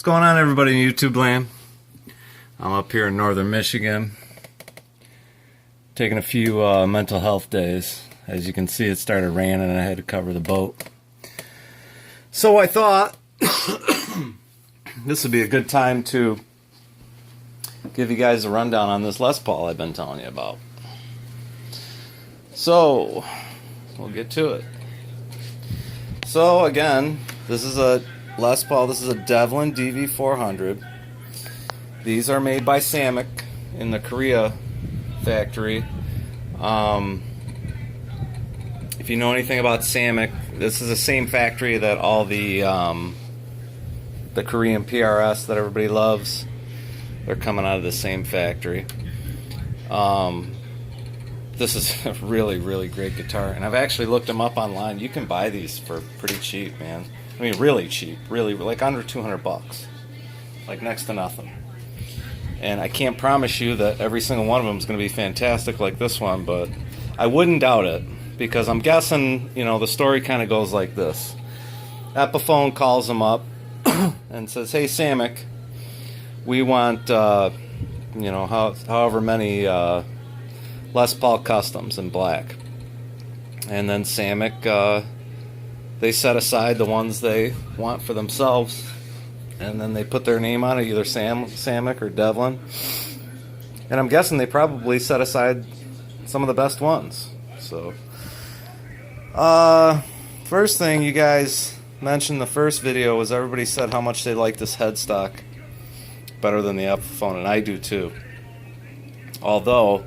What's going on, everybody in YouTube land? I'm up here in northern Michigan taking a few mental health days. As you can see, it started raining and I had to cover the boat. So I thought this would be a good time to give you guys a rundown on this Les Paul I've been telling you about. So we'll get to it. So again, this is a Les Paul. This is a Devlin DV400. These are made by Samick in the Korea factory. If you know anything about Samick, this is the same factory that all the Korean PRS that everybody loves. They're coming out of the same factory. This is a really great guitar, and I've actually looked them up online. You can buy these for pretty cheap, man. I mean, really cheap, really, like under 200 bucks, like next to nothing. And I can't promise you that every single one of them is going to be fantastic like this one, but I wouldn't doubt it, because I'm guessing, you know, the story kind of goes like this. Epiphone calls them up and says, "Hey, Samick, we want, you know, however many Les Paul customs in black." And then Samick, they set aside the ones they want for themselves, and then they put their name on it, either Samick or Devlin. And I'm guessing they probably set aside some of the best ones. So, first thing you guys mentioned the first video was everybody said how much they like this headstock better than the Epiphone, and I do too. Although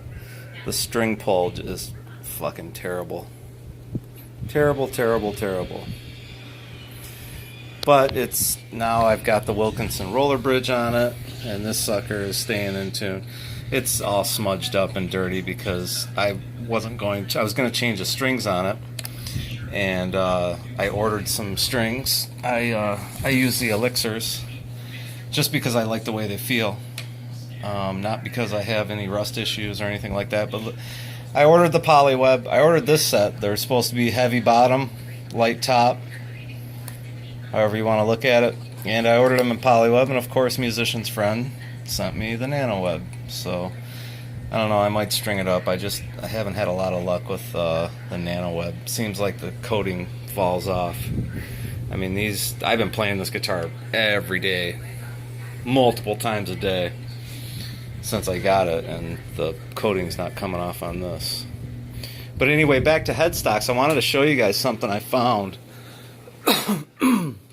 the string pull is fucking terrible. Terrible. But it's, now I've got the Wilkinson roller bridge on it, and this sucker is staying in tune. It's all smudged up and dirty because I was going to change the strings on it, and I ordered some strings. I use the Elixirs just because I like the way they feel, not because I have any rust issues or anything like that. But I ordered the Polyweb. I ordered this set. They're supposed to be heavy bottom, light top, however you want to look at it. And I ordered them in Polyweb, and of course Musician's Friend sent me the NanoWeb. So I don't know, I might string it up. I haven't had a lot of luck with the NanoWeb. Seems like the coating falls off. I mean, I've been playing this guitar every day, multiple times a day since I got it, and the coating's not coming off on this. But anyway, back to headstocks. I wanted to show you guys something I found.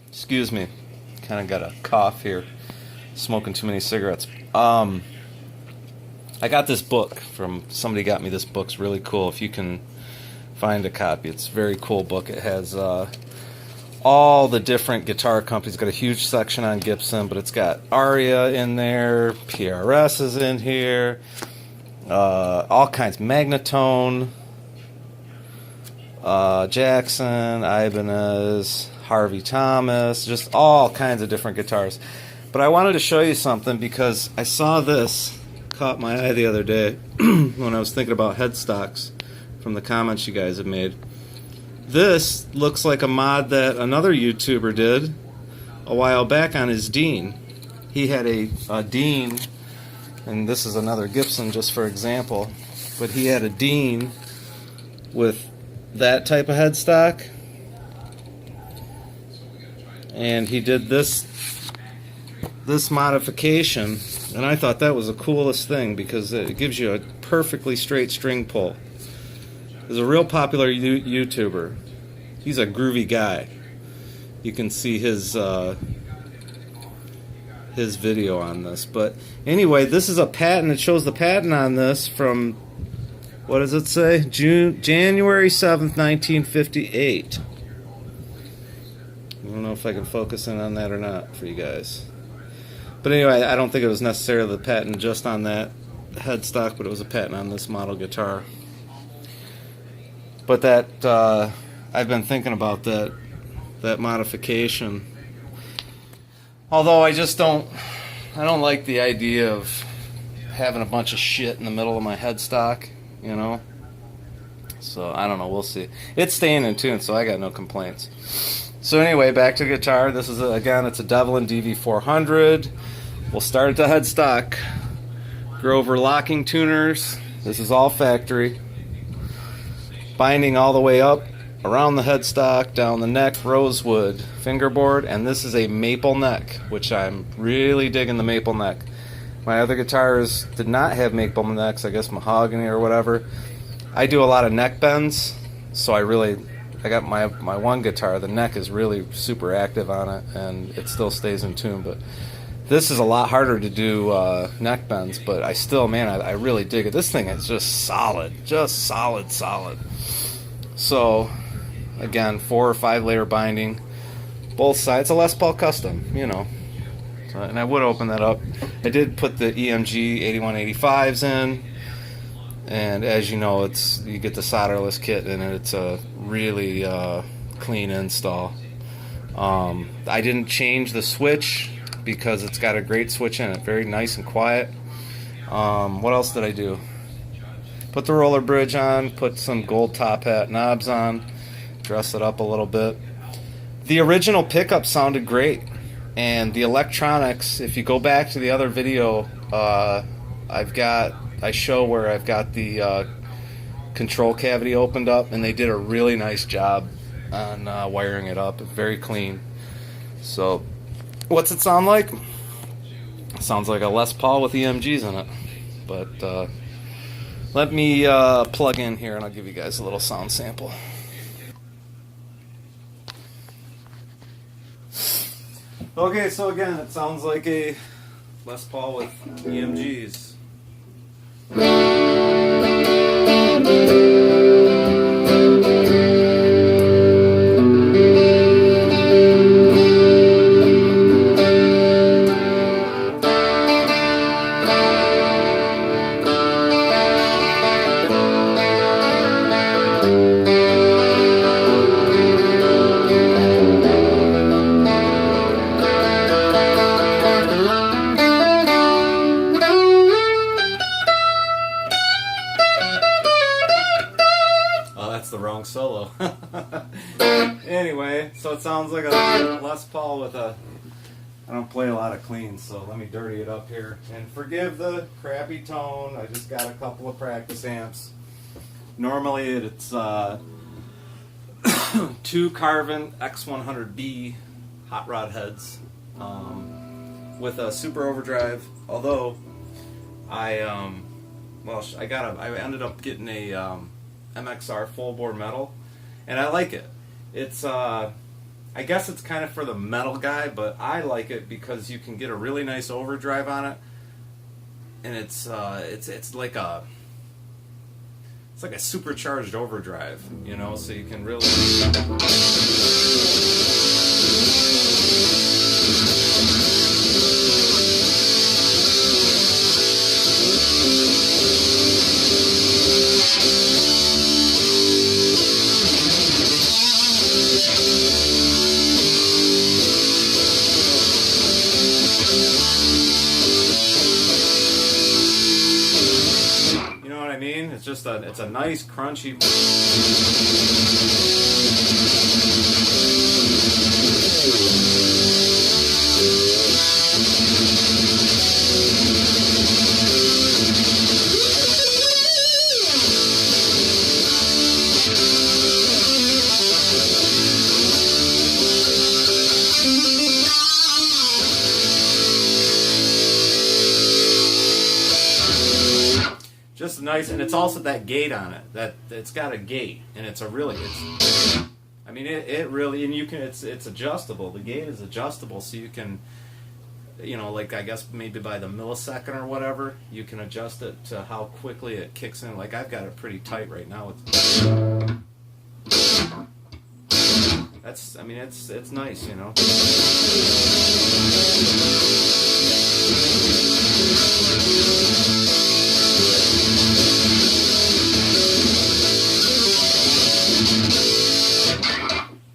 Excuse me, kind of got a cough here, smoking too many cigarettes. I got this book from somebody. Got me this book. It's really cool. If you can find a copy, it's a very cool book. It has all the different guitar companies. It's got a huge section on Gibson, but it's got Aria in there, PRS is in here, all kinds, Magnatone, Jackson, Ibanez, Harvey Thomas, just all kinds of different guitars. But I wanted to show you something because I saw this, caught my eye the other day when I was thinking about headstocks from the comments you guys have made. This looks like a mod that another YouTuber did a while back on his Dean. He had a Dean, and this is another Gibson just for example, but he had a Dean with that type of headstock, and he did this modification, and I thought that was the coolest thing because it gives you a perfectly straight string pull. He's a real popular YouTuber. He's a groovy guy. You can see his video on this. But anyway, this is a patent. It shows the patent on this from, what does it say? January 7th, 1958. I don't know if I can focus in on that or not for you guys. But anyway, I don't think it was necessarily the patent just on that headstock, but it was a patent on this model guitar. But that I've been thinking about that modification. Although I don't like the idea of having a bunch of shit in the middle of my headstock, you know. So I don't know, we'll see. It's staying in tune, so I got no complaints. So anyway, back to guitar. This is, again, it's a Devlin DV400. We'll start at the headstock. Grover locking tuners. This is all factory. Binding all the way up, around the headstock, down the neck, rosewood, fingerboard, and this is a maple neck, which I'm really digging the maple neck. My other guitars did not have maple necks, I guess mahogany or whatever. I do a lot of neck bends, so I got my one guitar, the neck is really super active on it, and it still stays in tune, but this is a lot harder to do neck bends, but I still, man, I really dig it. This thing is just solid, solid. So, again, 4 or 5 layer binding, both sides. It's a Les Paul custom, you know. And I would open that up. I did put the EMG 8185s in, and as you know, you get the solderless kit in it. It's a really clean install. I didn't change the switch because it's got a great switch in it, very nice and quiet. What else did I do? Put the roller bridge on, put some gold top hat knobs on, dress it up a little bit. The original pickup sounded great, and the electronics, if you go back to the other video, I show where I've got the control cavity opened up, and they did a really nice job on wiring it up. Very clean. So, what's it sound like? It sounds like a Les Paul with EMGs in it. But let me plug in here, and I'll give you guys a little sound sample. Okay, so again, it sounds like a Les Paul with EMGs. The wrong solo. Anyway, so it sounds like a Les Paul with a... I don't play a lot of cleans, so let me dirty it up here. And forgive the crappy tone. I just got a couple of practice amps. Normally it's 2 Carvin X100B hot rod heads with a super overdrive. Although I ended up getting a MXR full bore metal, and I like it. It's I guess it's kind of for the metal guy, but I like it because you can get a really nice overdrive on it, and it's like a supercharged overdrive, you know, so you can really it's a nice crunchy. Just nice, and it's also that gate on it. That it's got a gate, and it's a really. I mean, it really, and you can. It's adjustable. The gate is adjustable, so you can, you know, like I guess maybe by the millisecond or whatever, you can adjust it to how quickly it kicks in. Like I've got it pretty tight right now. That's. I mean, it's nice, you know.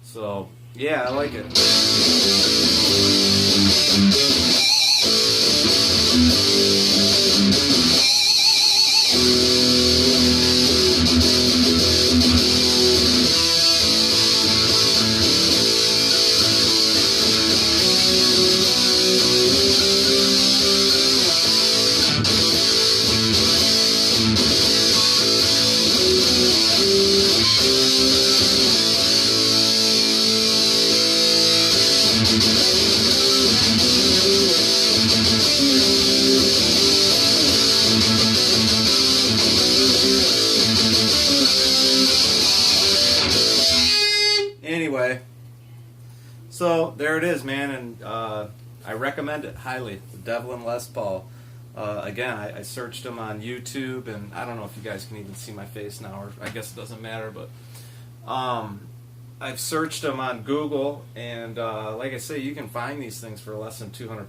So, yeah, I like it. Anyway, so there it is, man, and I recommend it highly. The Devlin Les Paul. Again, I searched them on YouTube, and I don't know if you guys can even see my face now, or I guess it doesn't matter, but I've searched them on Google, and like I say, you can find these things for less than $200,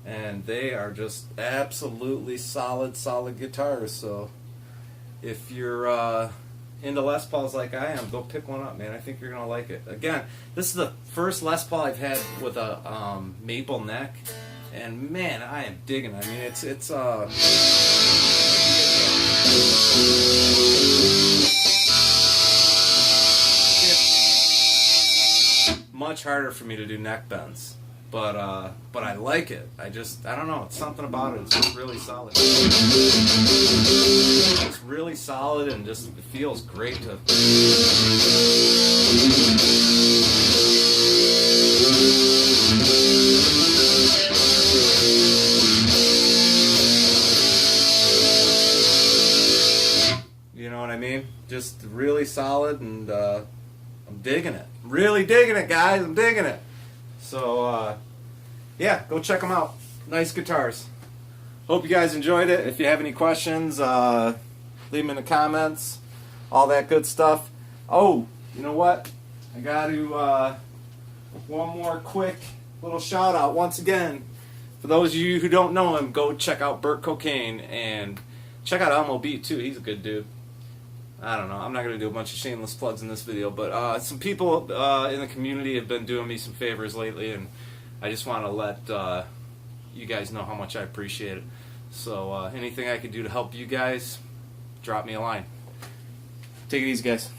and they are just absolutely solid guitars. So if you're into Les Pauls like I am, go pick one up, man. I think you're gonna like it. Again, this is the first Les Paul I've had with a maple neck, and man, I am digging it. I mean, it's much harder for me to do neck bends, but I like it. I don't know. It's something about it. It's just really solid. It's really solid, and just it feels great to. You know what I mean? Just really solid, and I'm digging it. I'm really digging it, guys. I'm digging it. So, yeah, go check them out. Nice guitars. Hope you guys enjoyed it. If you have any questions, leave them in the comments. All that good stuff. Oh, you know what? I got to, one more quick little shout out once again. For those of you who don't know him, go check out Burt Cocaine, and check out Elmo Beat too. He's a good dude. I don't know. I'm not going to do a bunch of shameless plugs in this video, but some people in the community have been doing me some favors lately, and I just want to let you guys know how much I appreciate it. So anything I can do to help you guys, drop me a line. Take it easy, guys.